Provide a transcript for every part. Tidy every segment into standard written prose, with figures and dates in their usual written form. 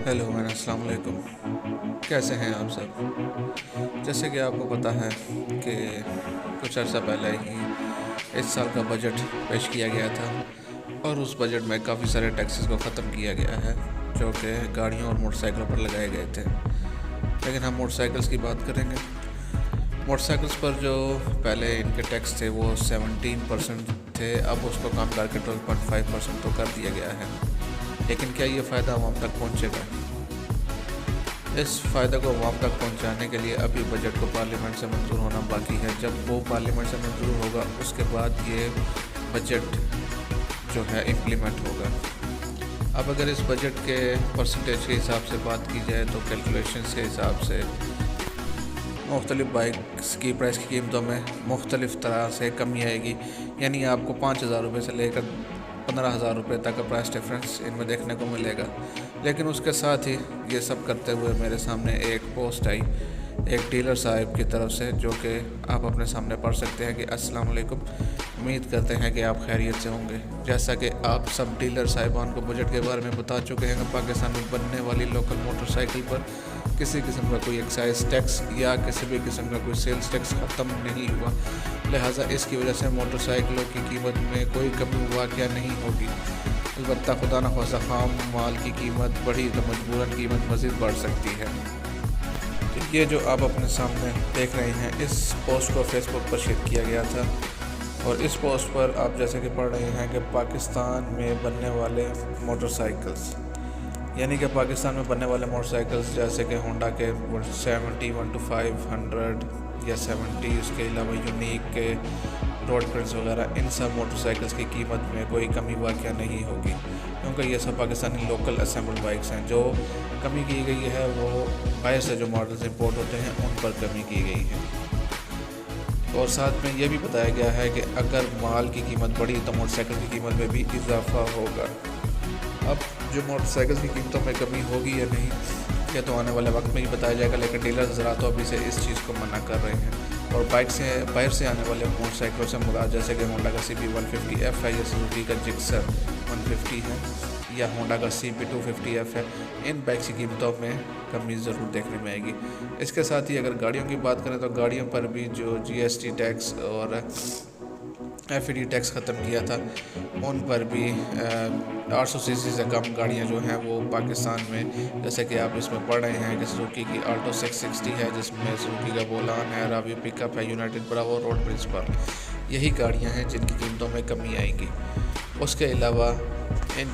Hello man, अस्सलाम वालेकुम। कैसे हैं आप सब? जैसे कि आपको पता है कि कुछ अर्सा पहले ही इस साल का बजट पेश किया गया था और उस बजट में काफ़ी सारे टैक्सेस को ख़त्म किया गया है जो कि गाड़ियों और मोटरसाइकिलों पर लगाए गए थे। लेकिन हम मोटरसाइकिल्स की बात करेंगे। मोटरसाइकिल्स पर जो पहले इनके टैक्स थे वो 17% थे, अब उसको कम करके 12.5% तो कर दिया गया है। लेकिन क्या ये फ़ायदा आवाम तक पहुँचेगा? इस फ़ायदे को आवाम तक पहुँचाने के लिए अभी बजट को पार्लियामेंट से मंजूर होना बाकी है। जब वो पार्लियामेंट से मंजूर होगा उसके बाद ये बजट जो है इम्प्लीमेंट होगा। अब अगर इस बजट के परसेंटेज के हिसाब से बात की जाए तो कैलकुलेशंस के हिसाब से मुख्तलिफ़ बाइक्स की प्राइस की कीमतों में मुख्तलिफ़ तरह से कमी आएगी। यानी आपको 5,000 रुपये से लेकर 15,000 रुपये तक का प्राइस डिफरेंस इनमें देखने को मिलेगा। लेकिन उसके साथ ही ये सब करते हुए मेरे सामने एक पोस्ट आई एक डीलर साहब की तरफ से, जो कि आप अपने सामने पढ़ सकते हैं कि अस्सलाम वालेकुम, उम्मीद करते हैं कि आप खैरियत से होंगे। जैसा कि आप सब डीलर साहिबान को बजट के बारे में बता चुके हैं कि पाकिस्तान में बनने वाली लोकल मोटरसाइकिल पर किसी किस्म का कोई एक्साइज टैक्स या किसी भी किस्म का कोई सेल्स टैक्स ख़त्म नहीं हुआ। लिहाजा इसकी वजह से मोटरसाइकिलों की कीमत में कोई कमी वाक़या नहीं होगी। अलबत्ता खुदा न खासा खाम माल की कीमत बढ़ी तो मजबूरन कीमत मज़ीद बढ़ सकती है। तो ये जो आप अपने सामने देख रहे हैं, इस पोस्ट को फेसबुक पर शेयर किया गया था और इस पोस्ट पर आप जैसे कि पढ़ रहे हैं कि पाकिस्तान में बनने वाले मोटरसाइकिल्स, यानी कि पाकिस्तान में बनने वाले मोटरसाइकिल्स जैसे कि होंडा के 70 125 या 70, उसके अलावा यूनिक के रोड प्रिंस वगैरह, इन सब मोटरसाइकिल्स की कीमत में कोई कमी वाक़या नहीं होगी, क्योंकि ये सब पाकिस्तानी लोकल असेंबल्ड बाइक्स हैं। जो कमी की गई है वो बाहर से जो मॉडल्स इंपोर्ट होते हैं उन पर कमी की गई है। और साथ में ये भी बताया गया है कि अगर माल की कीमत बढ़ी तो मोटरसाइकिल की कीमत में भी इजाफा होगा। अब जो मोटरसाइकिल की कीमतों में कमी होगी या नहीं, ये तो आने वाले वक्त में ही बताया जाएगा। लेकिन डीलर हज़रात तो अभी से इस चीज़ को मना कर रहे हैं। और बाइक से आने वाले मोटरसाइकिलों से मुराद जैसे कि होंडा का CB 150F है या सुजुकी का जिक्सर 150 है या होंडा का CB 250F है, इन बाइक्स की कीमतों में कमी ज़रूर देखने में आएगी। इसके साथ ही अगर गाड़ियों की बात करें तो गाड़ियों पर भी जो GST टैक्स और FED टैक्स ख़त्म किया था, उन पर भी 800 सीसी से कम गाड़ियां जो हैं वो पाकिस्तान में, जैसे कि आप इसमें पढ़ रहे हैं कि सुजुकी की आल्टो 660 है, जिसमें सुजुकी का बोलान है, रावी पिकअप है, यूनाइटेड ब्रावो, रोड प्रिंसिपल, यही गाड़ियां हैं जिनकी कीमतों में कमी आएगी। उसके अलावा इन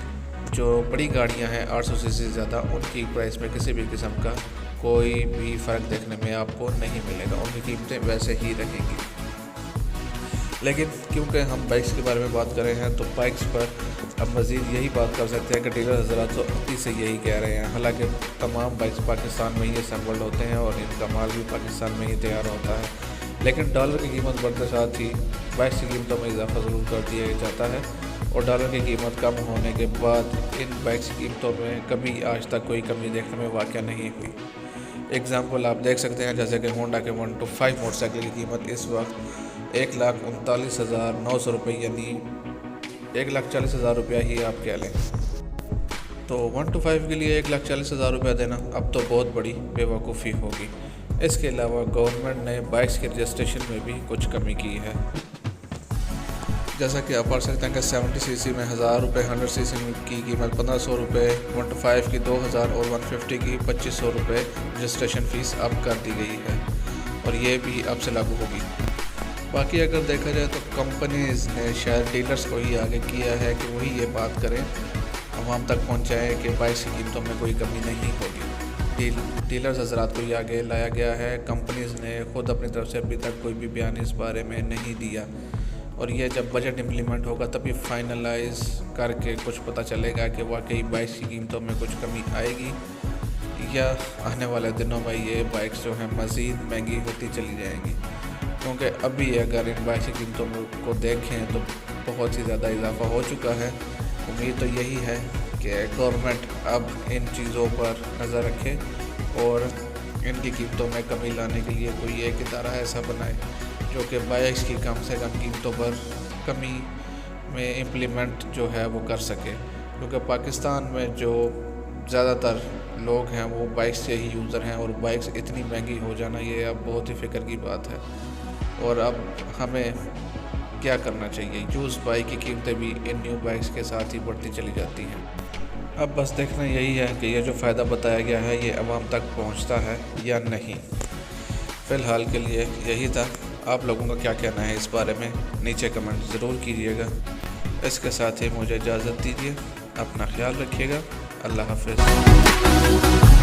जो बड़ी गाड़ियां हैं 800 सीसी से ज़्यादा, उनकी प्राइस में किसी भी किस्म का कोई भी फ़र्क देखने में आपको नहीं मिलेगा, उनकी कीमतें वैसे ही रहेंगी। लेकिन क्योंकि हम बाइक्स के बारे में बात कर रहे हैं तो बाइक्स पर अब मज़ीद यही बात कर सकते हैं कि डीलर हज़रात तो अभी से यही कह रहे हैं। हालांकि तमाम बाइक्स पाकिस्तान में ही असेंबल्ड होते हैं और इनका माल भी पाकिस्तान में ही तैयार होता है, लेकिन डॉलर की कीमत बढ़ते साथ ही बाइक्स की कीमतों में इजाफा ज़रूर कर दिया जाता है। और डॉलर की कीमत कम होने के बाद इन बाइक्स की कीमतों में कभी आज तक कोई कमी देखने में वाक़या नहीं हुई। एग्ज़ाम्पल आप देख सकते हैं जैसे कि होंडा के 125 मोटरसाइकिल की कीमत इस वक्त 1,39,900 रुपये, यानी 1,40,000 रुपया ही आप कह लें। तो 125 के लिए 1,40,000 रुपया देना अब तो बहुत बड़ी बेवकूफ़ी होगी। इसके अलावा गवर्नमेंट ने बाइक्स के रजिस्ट्रेशन में भी कुछ कमी की है। जैसा कि आप पढ़ सकते हैं कि 70 सीसी में 1,000 रुपये, 100 सीसी की कीमत 1,500 रुपये, 125 की 2,000 और 150 की 2,500 रुपये रजिस्ट्रेशन फ़ीस अब कर दी गई है और ये भी अब से लागू होगी। बाकी अगर देखा जाए तो कंपनीज़ ने शायद डीलर्स को ही आगे किया है कि वही ये बात करें, आवाम तक पहुंचाएं कि बाइक्स की कीमतों में कोई कमी नहीं होगी। डीलर्स हज़रात को ही आगे लाया गया है। कंपनीज़ ने ख़ुद अपनी तरफ से अभी तक कोई भी बयान इस बारे में नहीं दिया और ये जब बजट इम्प्लीमेंट होगा तभी फाइनलाइज करके कुछ पता चलेगा कि वाकई बाइक्स की कीमतों में कुछ कमी आएगी या आने वाले दिनों में ये बाइक्स जो हैं मज़ीद महंगी होती चली जाएंगी। क्योंकि अभी अगर इन बाइक्स की कीमतों को देखें तो बहुत ही ज़्यादा इजाफा हो चुका है। उम्मीद तो यही है कि गवर्नमेंट अब इन चीज़ों पर नज़र रखे और इनकी कीमतों में कमी लाने के लिए कोई एक इदारा ऐसा बनाए जो कि बाइक्स की कम से कम कीमतों पर कमी में इम्प्लीमेंट जो है वो कर सके। क्योंकि पाकिस्तान में जो ज़्यादातर लोग हैं वो बाइक्स के ही यूज़र हैं, और बाइक्स इतनी महंगी हो जाना ये अब बहुत ही फ़िक्र की बात है। और अब हमें क्या करना चाहिए? यूज़ बाइक की कीमतें भी इन न्यू बाइक्स के साथ ही बढ़ती चली जाती हैं। अब बस देखना यही है कि ये जो फ़ायदा बताया गया है ये आवाम तक पहुंचता है या नहीं। फ़िलहाल के लिए यही था। आप लोगों का क्या कहना है इस बारे में नीचे कमेंट ज़रूर कीजिएगा। इसके साथ ही मुझे इजाज़त दीजिए। अपना ख्याल रखिएगा। अल्लाह हाफ़िज़।